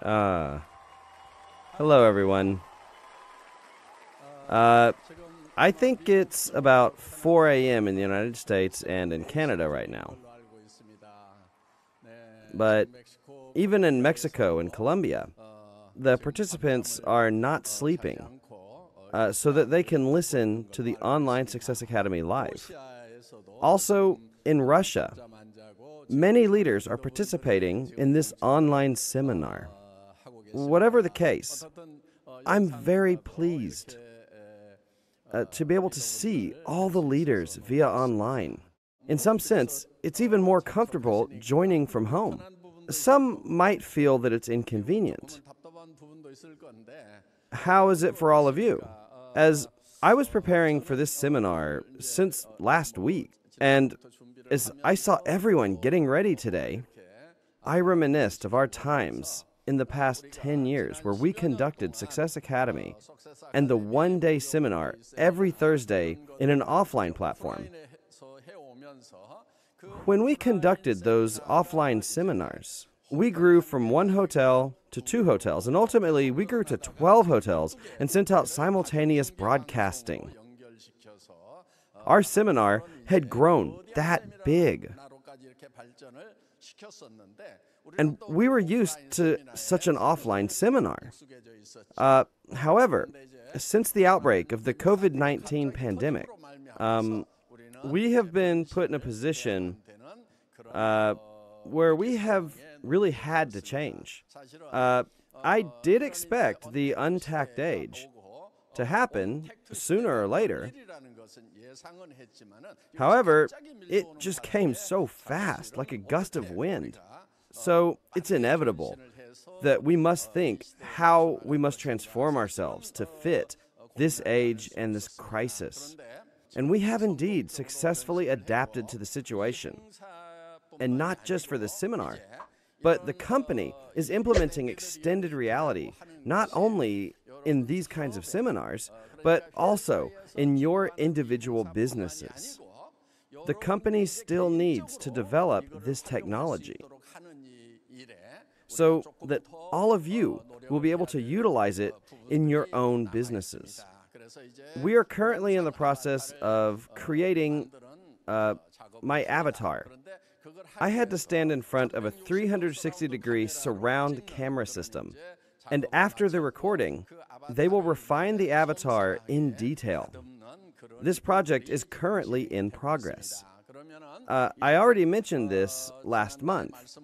Uh, Hello, everyone. I think it's about 4 a.m. in the United States and in Canada right now. But even in Mexico and Colombia, the participants are not sleeping so that they can listen to the Online Success Academy live. Also, in Russia, many leaders are participating in this online seminar. Whatever the case, I'm very pleased to be able to see all the leaders via online. In some sense, it's even more comfortable joining from home. Some might feel that it's inconvenient. How is it for all of you? As I was preparing for this seminar since last week, and as I saw everyone getting ready today, I reminisced of our times in the past 10 years where we conducted Success Academy and the one-day seminar every Thursday in an offline platform. When we conducted those offline seminars, we grew from 1 hotel to 2 hotels, and ultimately we grew to 12 hotels and sent out simultaneous broadcasting. Our seminar had grown that big. And we were used to such an offline seminar. However, since the outbreak of the COVID-19 pandemic, we have been put in a position where we have really had to change. I did expect the untacked age to happen sooner or later. However, it just came so fast, like a gust of wind. So it's inevitable that we must think how we must transform ourselves to fit this age and this crisis. And we have indeed successfully adapted to the situation. And not just for the seminar, but the company is implementing extended reality, not only in these kinds of seminars, but also in your individual businesses. The company still needs to develop this technology so that all of you will be able to utilize it in your own businesses. We are currently in the process of creating my avatar. I had to stand in front of a 360-degree surround camera system, and after the recording, they will refine the avatar in detail. This project is currently in progress. I already mentioned this last month.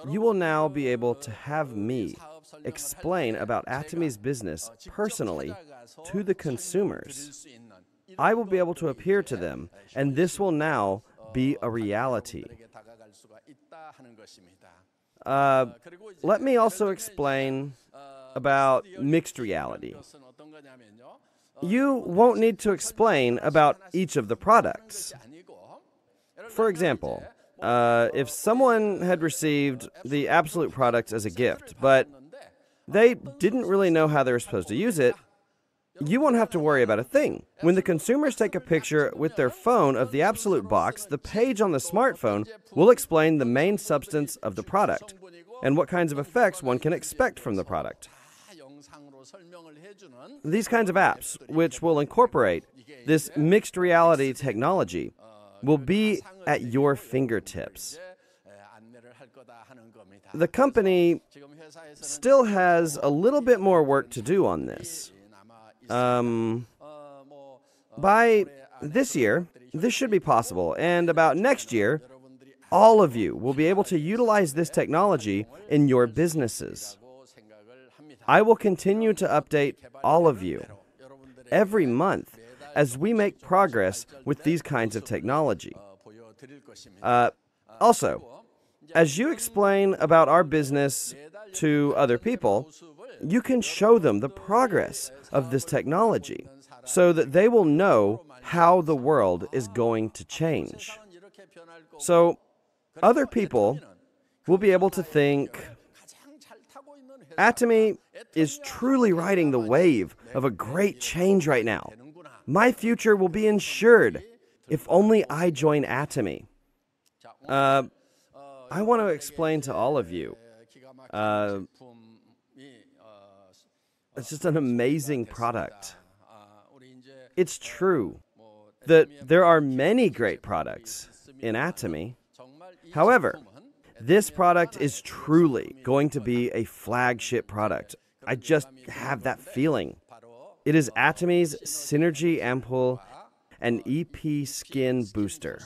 You will now be able to have me explain about Atomy's business personally to the consumers. I will be able to appear to them, and this will now be a reality. Let me also explain about mixed reality. You won't need to explain about each of the products. For example, if someone had received the Absolute product as a gift, but they didn't really know how they were supposed to use it, you won't have to worry about a thing. When the consumers take a picture with their phone of the Absolute box, the page on the smartphone will explain the main substance of the product and what kinds of effects one can expect from the product. These kinds of apps, which will incorporate this mixed reality technology, will be at your fingertips. The company still has a little bit more work to do on this. By this year, this should be possible, and about next year, all of you will be able to utilize this technology in your businesses. I will continue to update all of you every month as we make progress with these kinds of technology. Also, as you explain about our business to other people, you can show them the progress of this technology so that they will know how the world is going to change. So, other people will be able to think, Atomy is truly riding the wave of a great change right now. My future will be ensured if only I join Atomy. I want to explain to all of you It's just an amazing product. It's true that there are many great products in Atomy. However, this product is truly going to be a flagship product. I just have that feeling. It is Atomy's Synergy Ampoule and EP Skin Booster.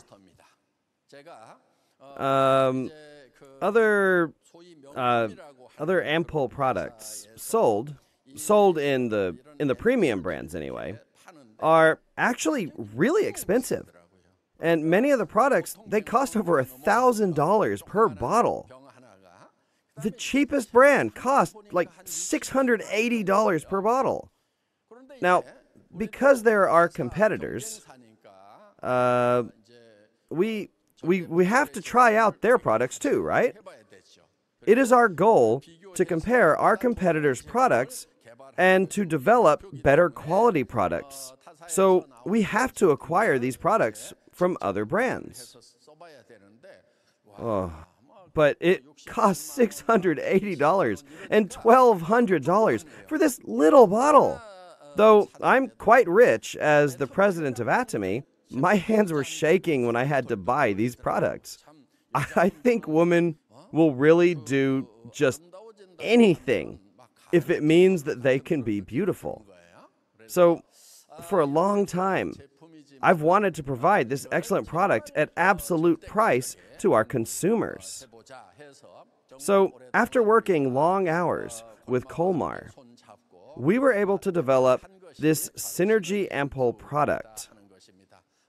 Other ampoule products sold in the premium brands anyway, are actually really expensive. And many of the products, they cost over $1,000 per bottle. The cheapest brand cost like $680 per bottle. Now, because there are competitors, we have to try out their products too, right? It is our goal to compare our competitors' products and to develop better quality products. So we have to acquire these products from other brands. But it costs $680 and $1,200 for this little bottle. Though I'm quite rich as the president of Atomy, my hands were shaking when I had to buy these products. I think women will really do just anything if it means that they can be beautiful. So, for a long time, I've wanted to provide this excellent product at absolute price to our consumers. So, after working long hours with Colmar, we were able to develop this Synergy Ampoule product.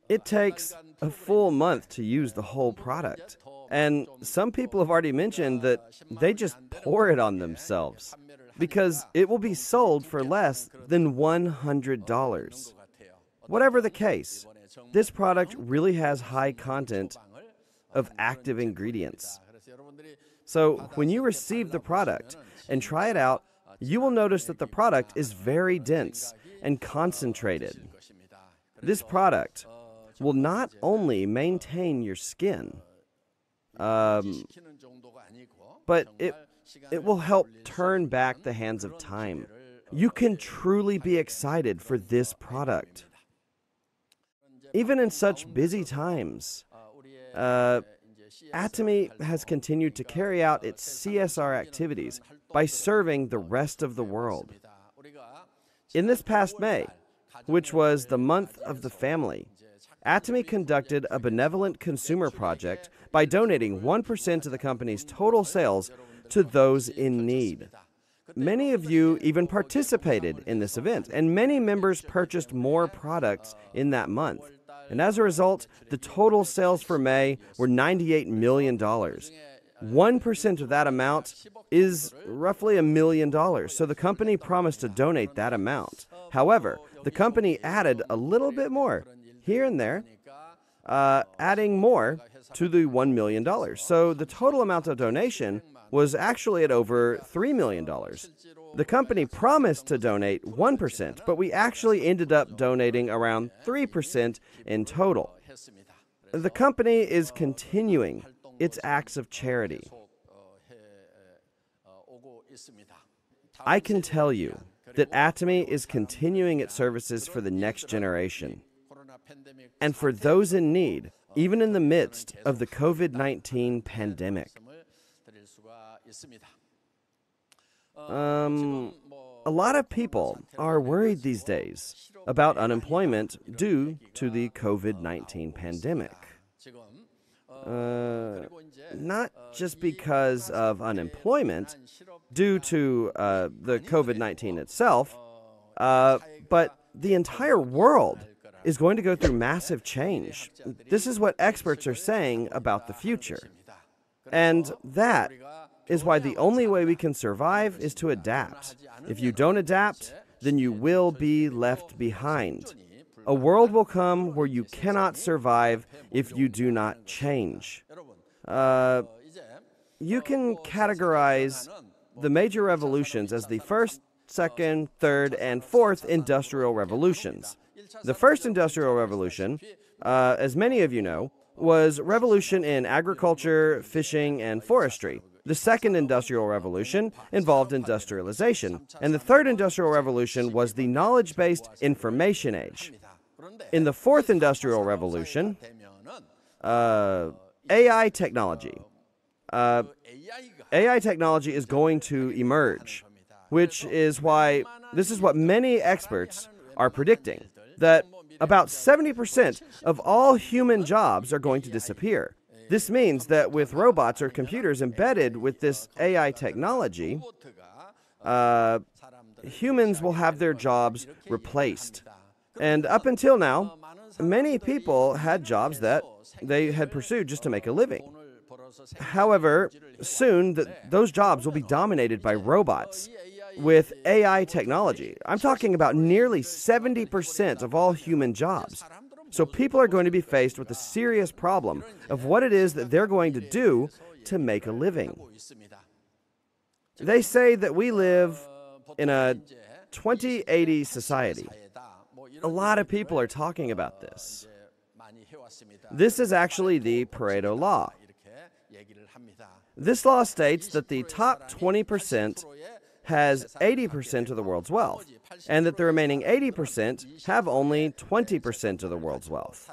It takes a full month to use the whole product. And some people have already mentioned that they just pour it on themselves because it will be sold for less than $100. Whatever the case, this product really has high content of active ingredients. So when you receive the product and try it out, you will notice that the product is very dense and concentrated. This product will not only maintain your skin, but it will help turn back the hands of time. You can truly be excited for this product. Even in such busy times, Atomy has continued to carry out its CSR activities by serving the rest of the world. In this past May, which was the month of the family, Atomy conducted a benevolent consumer project by donating 1% of the company's total sales to those in need. Many of you even participated in this event, and many members purchased more products in that month. And as a result, the total sales for May were $98 million. 1% of that amount is roughly $1 million, so the company promised to donate that amount. However, the company added a little bit more here and there, adding more to the $1 million. So the total amount of donation was actually at over $3 million. The company promised to donate 1%, but we actually ended up donating around 3% in total. The company is continuing its acts of charity. I can tell you that Atomy is continuing its services for the next generation and for those in need, even in the midst of the COVID-19 pandemic. A lot of people are worried these days about unemployment due to the COVID-19 pandemic. Not just because of unemployment due to the COVID-19 itself, but the entire world is going to go through massive change. This is what experts are saying about the future. And that is why the only way we can survive is to adapt. If you don't adapt, then you will be left behind. A world will come where you cannot survive if you do not change. You can categorize the major revolutions as the first, second, third, and fourth industrial revolutions. The first industrial revolution, as many of you know, was revolution in agriculture, fishing, and forestry. The second industrial revolution involved industrialization, and the third industrial revolution was the knowledge-based information age. In the fourth industrial revolution, AI technology. AI technology is going to emerge, which is why this is what many experts are predicting, that about 70% of all human jobs are going to disappear. This means that with robots or computers embedded with this AI technology, humans will have their jobs replaced. And up until now, many people had jobs that they had pursued just to make a living. However, soon those jobs will be dominated by robots with AI technology. I'm talking about nearly 70% of all human jobs. So people are going to be faced with the serious problem of what it is that they're going to do to make a living. They say that we live in a 2080 society. A lot of people are talking about this. This is actually the Pareto law. This law states that the top 20% has 80% of the world's wealth, and that the remaining 80% have only 20% of the world's wealth.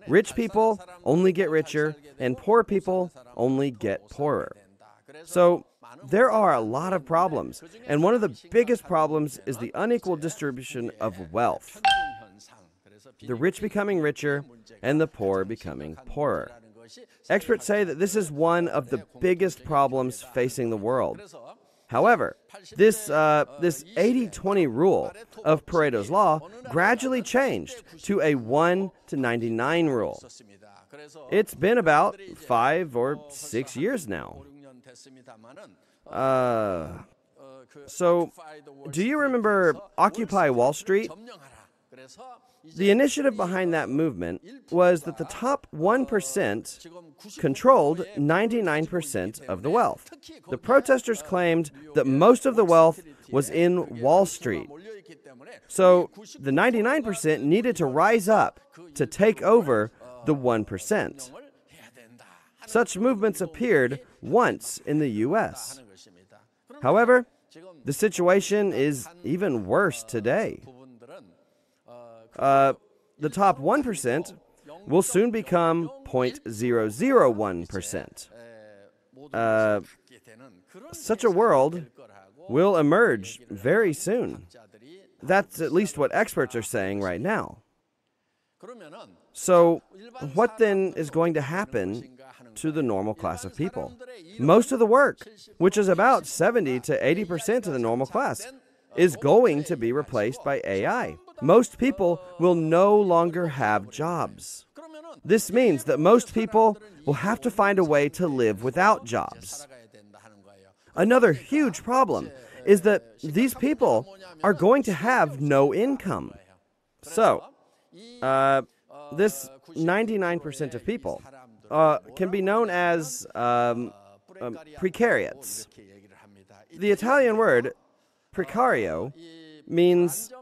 Rich people only get richer, and poor people only get poorer. So there are a lot of problems, and one of the biggest problems is the unequal distribution of wealth. The rich becoming richer, and the poor becoming poorer. Experts say that this is one of the biggest problems facing the world. However, this 80-20 rule of Pareto's law gradually changed to a 1-99 rule. It's been about 5 or 6 years now. So, do you remember Occupy Wall Street? The initiative behind that movement was that the top 1% controlled 99% of the wealth. The protesters claimed that most of the wealth was in Wall Street. So the 99% needed to rise up to take over the 1%. Such movements appeared once in the U.S. However, the situation is even worse today. The top 1% will soon become 0.001%. Such a world will emerge very soon. That's at least what experts are saying right now. So, what then is going to happen to the normal class of people? Most of the work, which is about 70 to 80% of the normal class, is going to be replaced by AI. Most people will no longer have jobs. This means that most people will have to find a way to live without jobs. Another huge problem is that these people are going to have no income. So, this 99% of people can be known as precariats. The Italian word precario means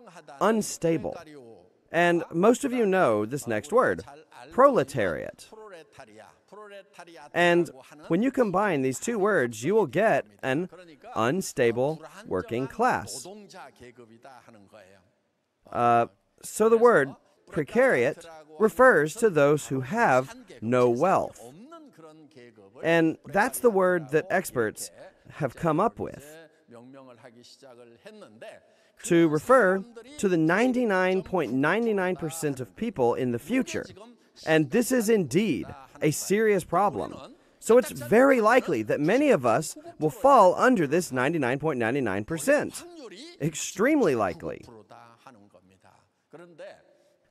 unstable. And most of you know this next word, proletariat. And when you combine these two words, you will get an unstable working class. So the word precariat refers to those who have no wealth. And that's the word that experts have come up with to refer to the 99.99% of people in the future. And this is indeed a serious problem. So it's very likely that many of us will fall under this 99.99%. Extremely likely.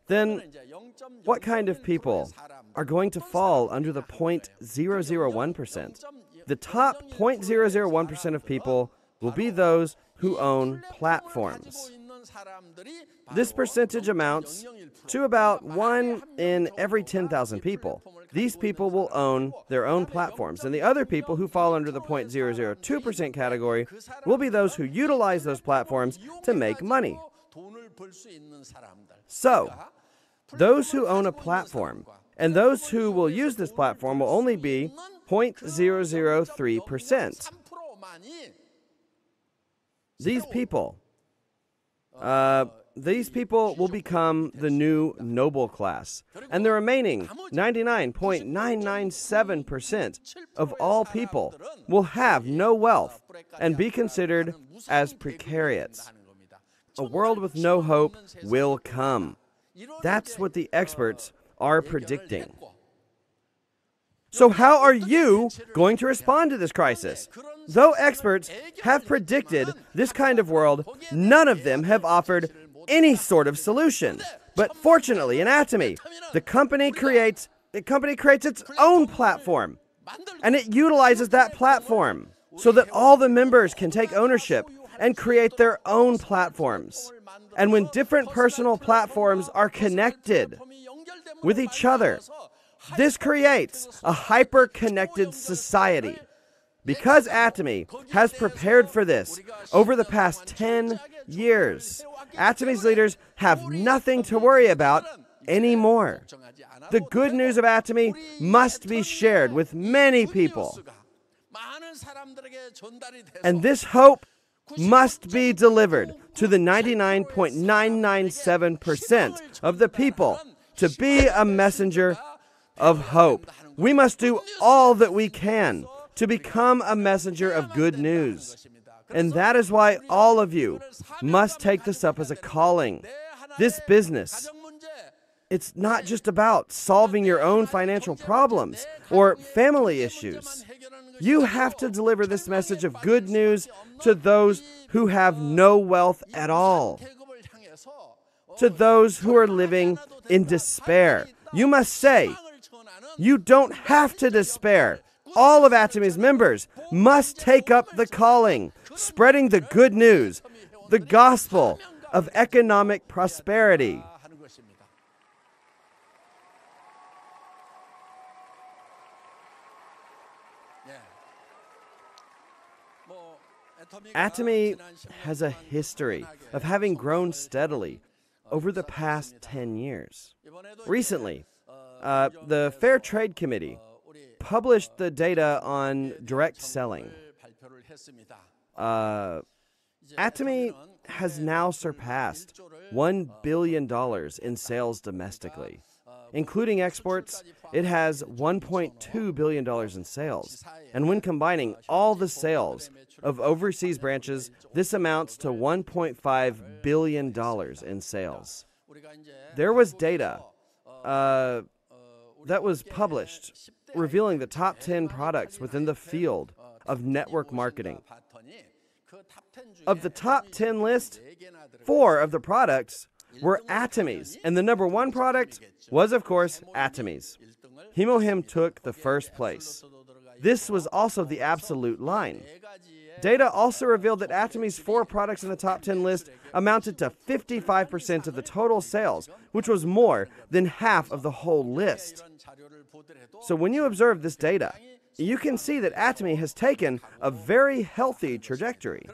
Then, what kind of people are going to fall under the 0.001%? The top 0.001% of people will be those who own platforms. This percentage amounts to about 1 in every 10,000 people. These people will own their own platforms, and the other people who fall under the 0.002% category will be those who utilize those platforms to make money. So, those who own a platform and those who will use this platform will only be 0.003%. These people will become the new noble class, and the remaining 99.997% of all people will have no wealth and be considered as precariats. A world with no hope will come. That's what the experts are predicting. So how are you going to respond to this crisis? Though experts have predicted this kind of world, none of them have offered any sort of solution. But fortunately, in Atomy, the company creates its own platform, and it utilizes that platform so that all the members can take ownership and create their own platforms. And when different personal platforms are connected with each other, this creates a hyper-connected society. Because Atomy has prepared for this over the past 10 years, Atomy's leaders have nothing to worry about anymore. The good news of Atomy must be shared with many people. And this hope must be delivered to the 99.997% of the people to be a messenger of hope. We must do all that we can to become a messenger of good news. And that is why all of you must take this up as a calling. This business, it's not just about solving your own financial problems or family issues. You have to deliver this message of good news to those who have no wealth at all, to those who are living in despair. You must say, you don't have to despair. All of Atomy's members must take up the calling, spreading the good news, the gospel of economic prosperity. Atomy has a history of having grown steadily over the past 10 years. Recently, the Fair Trade Committee published the data on direct selling. Atomy has now surpassed $1 billion in sales domestically. Including exports, it has $1.2 billion in sales. And when combining all the sales of overseas branches, this amounts to $1.5 billion in sales. There was data that was published revealing the top 10 products within the field of network marketing. Of the top 10 list, 4 of the products were Atomy's, and the number 1 product was, of course, Atomy's. Himohim took the first place. This was also the absolute line. Data also revealed that Atomy's 4 products in the top 10 list amounted to 55% of the total sales, which was more than half of the whole list. So when you observe this data, you can see that Atomy has taken a very healthy trajectory.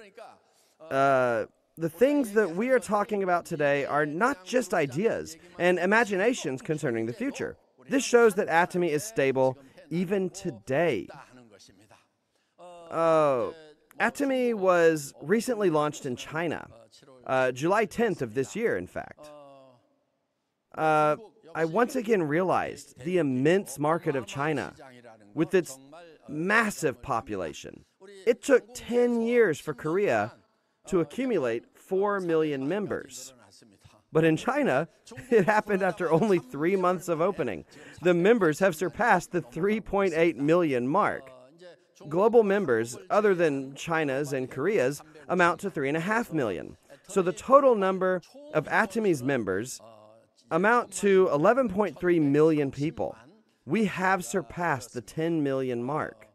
The things that we are talking about today are not just ideas and imaginations concerning the future. This shows that Atomy is stable even today. Atomy was recently launched in China, July 10th of this year, in fact. I once again realized the immense market of China with its massive population. It took 10 years for Korea to accumulate 4 million members. But in China, it happened after only 3 months of opening. The members have surpassed the 3.8 million mark. Global members, other than China's and Korea's, amount to 3.5 million. So the total number of Atomy's members amount to 11.3 million people. We have surpassed the 10 million mark.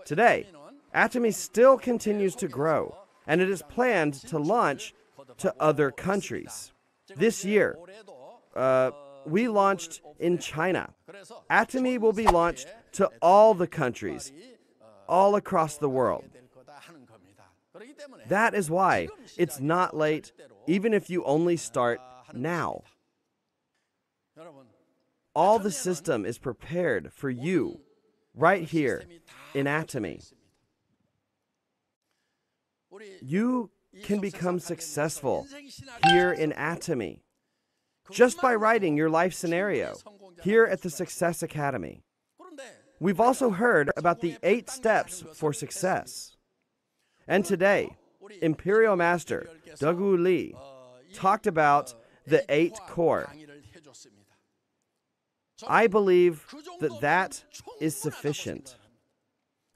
Today, Atomy still continues to grow, and it is planned to launch to other countries. This year, we launched in China. Atomy will be launched to all the countries, all across the world. That is why it's not late, even if you only start now. All the system is prepared for you right here in Atomy. You can become successful here in Atomy just by writing your life scenario here at the Success Academy. We've also heard about the 8 steps for success. And today, Imperial Master Dogu Lee talked about the 8 core. I believe that that is sufficient.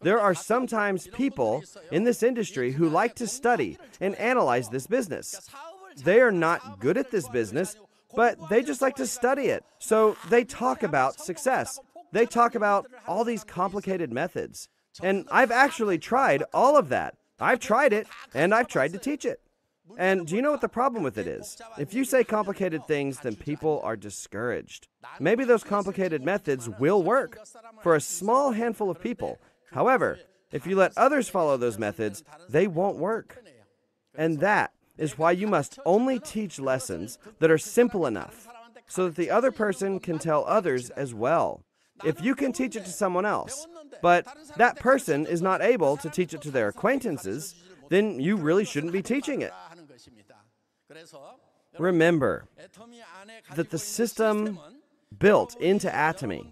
There are sometimes people in this industry who like to study and analyze this business. They are not good at this business, but they just like to study it. So they talk about success. They talk about all these complicated methods. And I've actually tried all of that. I've tried it, and I've tried to teach it. And do you know what the problem with it is? If you say complicated things, then people are discouraged. Maybe those complicated methods will work for a small handful of people. However, if you let others follow those methods, they won't work. And that is why you must only teach lessons that are simple enough so that the other person can tell others as well. If you can teach it to someone else, but that person is not able to teach it to their acquaintances, then you really shouldn't be teaching it. Remember that the system built into Atomy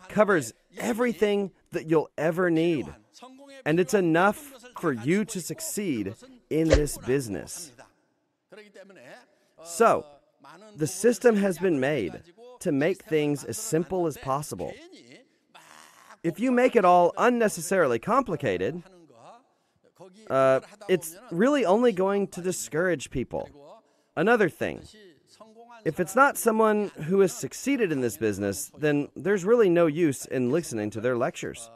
covers everything that you'll ever need, and it's enough for you to succeed in this business. So, the system has been made to make things as simple as possible. If you make it all unnecessarily complicated, it's really only going to discourage people. Another thing, if it's not someone who has succeeded in this business, then there's really no use in listening to their lectures.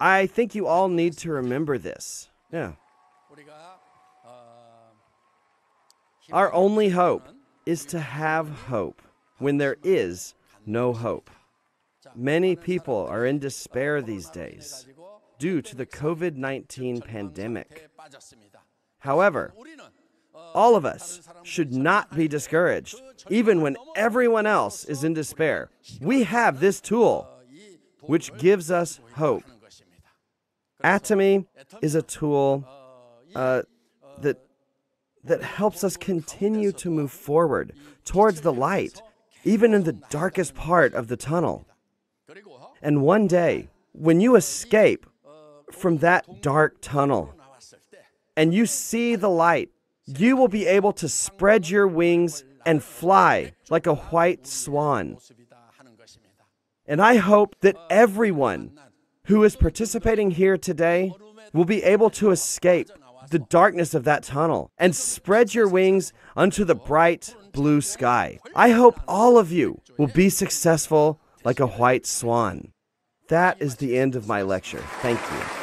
I think you all need to remember this. Yeah. Our only hope is to have hope when there is no hope. Many people are in despair these days due to the COVID-19 pandemic. However, all of us should not be discouraged, even when everyone else is in despair. We have this tool, which gives us hope. Atomy is a tool that helps us continue to move forward towards the light, even in the darkest part of the tunnel. And one day, when you escape from that dark tunnel and you see the light, you will be able to spread your wings and fly like a white swan. And I hope that everyone who is participating here today will be able to escape the darkness of that tunnel and spread your wings unto the bright blue sky. I hope all of you will be successful like a white swan. That is the end of my lecture. Thank you.